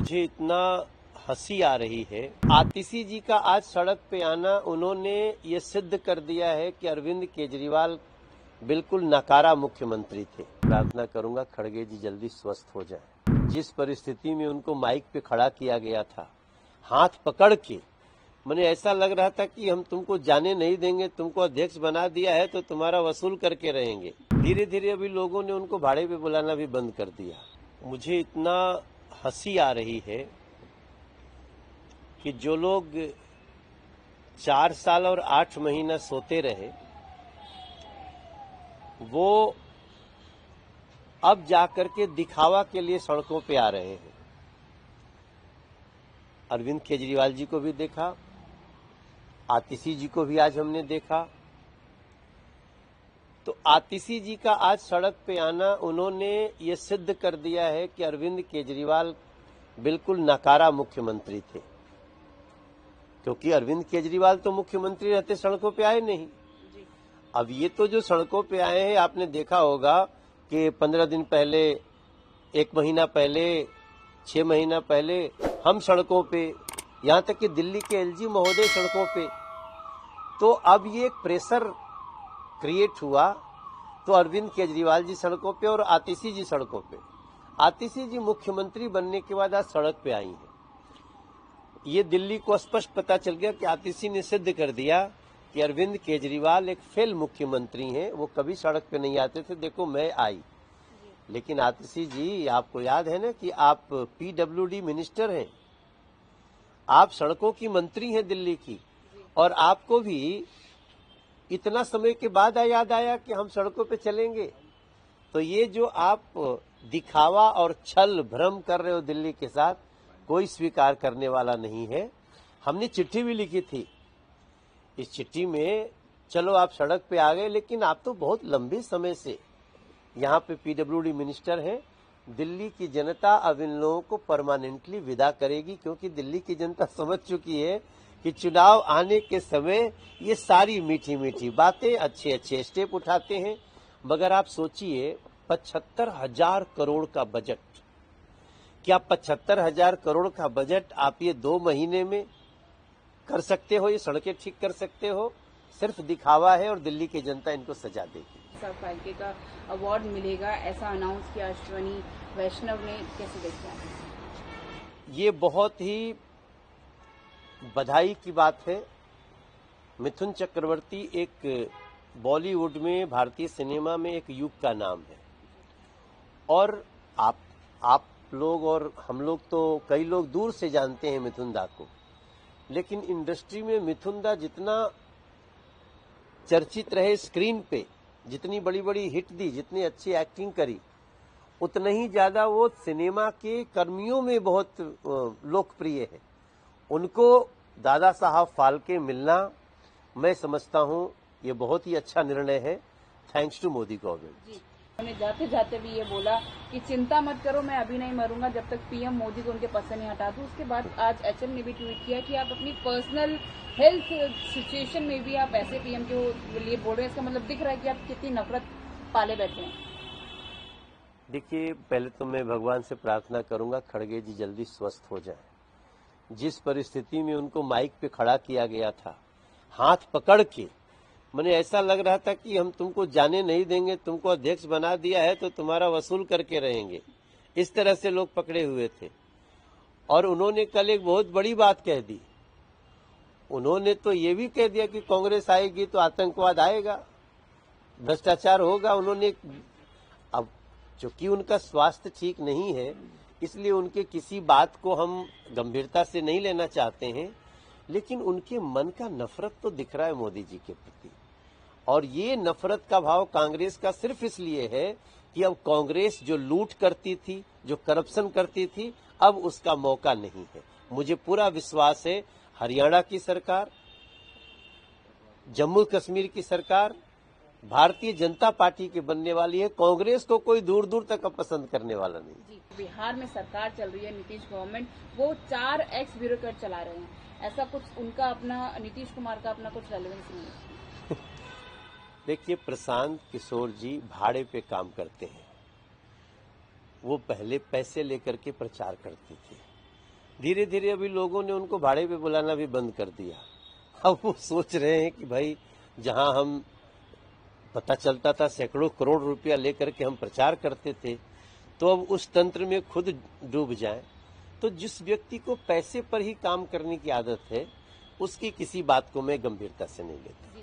मुझे इतना हंसी आ रही है। आतिशी जी का आज सड़क पे आना, उन्होंने ये सिद्ध कर दिया है कि अरविंद केजरीवाल बिल्कुल नकारा मुख्यमंत्री थे। प्रार्थना करूंगा खड़गे जी जल्दी स्वस्थ हो जाएं। जिस परिस्थिति में उनको माइक पे खड़ा किया गया था, हाथ पकड़ के, मुझे ऐसा लग रहा था कि हम तुमको जाने नहीं देंगे, तुमको अध्यक्ष बना दिया है तो तुम्हारा वसूल करके रहेंगे। धीरे धीरे अभी लोगों ने उनको भाड़े पे बुलाना भी बंद कर दिया। मुझे इतना हंसी आ रही है कि जो लोग 4 साल और 8 महीना सोते रहे, वो अब जाकर के दिखावा के लिए सड़कों पे आ रहे हैं। अरविंद केजरीवाल जी को भी देखा, आतिशी जी को भी आज हमने देखा। तो आतिशी जी का आज सड़क पे आना, उन्होंने ये सिद्ध कर दिया है कि अरविंद केजरीवाल बिल्कुल नकारा मुख्यमंत्री थे, क्योंकि अरविंद केजरीवाल तो मुख्यमंत्री रहते सड़कों पे आए नहीं। अब ये तो जो सड़कों पे आए हैं, आपने देखा होगा कि 15 दिन पहले, 1 महीना पहले, 6 महीना पहले हम सड़कों पे, यहाँ तक कि दिल्ली के एलजी महोदय सड़कों पे। तो अब ये एक प्रेशर क्रिएट हुआ, तो अरविंद केजरीवाल जी सड़कों पे और आतिशी जी सड़कों पे। आतिशी जी मुख्यमंत्री बनने के बाद आज सड़क पे आई हैं। ये दिल्ली को स्पष्ट पता चल गया कि आतिशी ने सिद्ध कर दिया कि अरविंद केजरीवाल एक फेल मुख्यमंत्री हैं। वो कभी सड़क पे नहीं आते थे, देखो मैं आई। लेकिन आतिशी जी, आपको याद है ना कि आप पीडब्ल्यूडी मिनिस्टर हैं, आप सड़कों की मंत्री हैं दिल्ली की, और आपको भी इतना समय के बाद याद आया कि हम सड़कों पे चलेंगे। तो ये जो आप दिखावा और छल भ्रम कर रहे हो दिल्ली के साथ, कोई स्वीकार करने वाला नहीं है। हमने चिट्ठी भी लिखी थी, इस चिट्ठी में चलो आप सड़क पे आ गए, लेकिन आप तो बहुत लंबे समय से यहाँ पे पीडब्ल्यूडी मिनिस्टर हैं। दिल्ली की जनता अब इन लोगों को परमानेंटली विदा करेगी, क्योंकि दिल्ली की जनता समझ चुकी है कि चुनाव आने के समय ये सारी मीठी मीठी बातें, अच्छे अच्छे स्टेप उठाते हैं। मगर आप सोचिए, 75,000 करोड़ का बजट, क्या 75,000 करोड़ का बजट आप ये 2 महीने में कर सकते हो? ये सड़कें ठीक कर सकते हो? सिर्फ दिखावा है और दिल्ली की जनता इनको सजा देगी। फाल्के का अवार्ड मिलेगा, ऐसा अनाउंस किया अश्वनी वैष्णव ने, कैसे देखते हैं? ये बहुत ही बधाई की बात है। मिथुन चक्रवर्ती एक बॉलीवुड में, भारतीय सिनेमा में एक युग का नाम है, और आप लोग और हम लोग तो कई लोग दूर से जानते हैं मिथुन दा को, लेकिन इंडस्ट्री में मिथुन दा जितना चर्चित रहे स्क्रीन पे, जितनी बड़ी बड़ी हिट दी, जितनी अच्छी एक्टिंग करी, उतना ही ज्यादा वो सिनेमा के कर्मियों में बहुत लोकप्रिय है। उनको दादा साहब फाल्के मिलना, मैं समझता हूं ये बहुत ही अच्छा निर्णय है। Thanks to Modi government. उन्होंने जाते जाते भी ये बोला कि चिंता मत करो, मैं अभी नहीं मरूंगा जब तक पीएम मोदी को उनके पद से नहीं हटा दूं। उसके बाद आज एचएम ने भी ट्वीट किया कि आप अपनी पर्सनल हेल्थ सिचुएशन में भी आप ऐसे पीएम के लिए बोल रहे हैं। इसका मतलब दिख रहा है कि आप कितनी नफरत पाले बैठे हैं। देखिए, पहले तो मैं भगवान से प्रार्थना करूंगा खड़गे जी जल्दी स्वस्थ हो जाएं। जिस परिस्थिति में उनको माइक पे खड़ा किया गया था, हाथ पकड़ के, मुझे ऐसा लग रहा था कि हम तुमको जाने नहीं देंगे, तुमको अध्यक्ष बना दिया है तो तुम्हारा वसूल करके रहेंगे। इस तरह से लोग पकड़े हुए थे। और उन्होंने कल एक बहुत बड़ी बात कह दी। उन्होंने तो ये भी कह दिया कि कांग्रेस आएगी तो आतंकवाद आएगा, भ्रष्टाचार होगा। उन्होंने, अब चूंकि उनका स्वास्थ्य ठीक नहीं है, इसलिए उनके किसी बात को हम गंभीरता से नहीं लेना चाहते हैं, लेकिन उनके मन का नफरत तो दिख रहा है मोदी जी के प्रति। और ये नफरत का भाव कांग्रेस का सिर्फ इसलिए है कि अब कांग्रेस जो लूट करती थी, जो करप्शन करती थी, अब उसका मौका नहीं है। मुझे पूरा विश्वास है हरियाणा की सरकार, जम्मू कश्मीर की सरकार भारतीय जनता पार्टी की बनने वाली है। कांग्रेस को कोई दूर दूर तक अब पसंद करने वाला नहीं। जी, बिहार में सरकार चल रही है नीतीश गवर्नमेंट, वो 4 एक्स ब्यूरोक्रेट चला रहे हैं। ऐसा कुछ उनका अपना, नीतीश कुमार का अपना कुछ रेलेवेंस नहीं है? देखिए, प्रशांत किशोर जी भाड़े पे काम करते हैं। वो पहले पैसे लेकर के प्रचार करते थे, धीरे धीरे अभी लोगों ने उनको भाड़े पे बुलाना भी बंद कर दिया। अब वो सोच रहे हैं कि भाई जहां हम पता चलता था सैकड़ों करोड़ रुपया लेकर के हम प्रचार करते थे, तो अब उस तंत्र में खुद डूब जाएं। तो जिस व्यक्ति को पैसे पर ही काम करने की आदत है, उसकी किसी बात को मैं गंभीरता से नहीं लेता।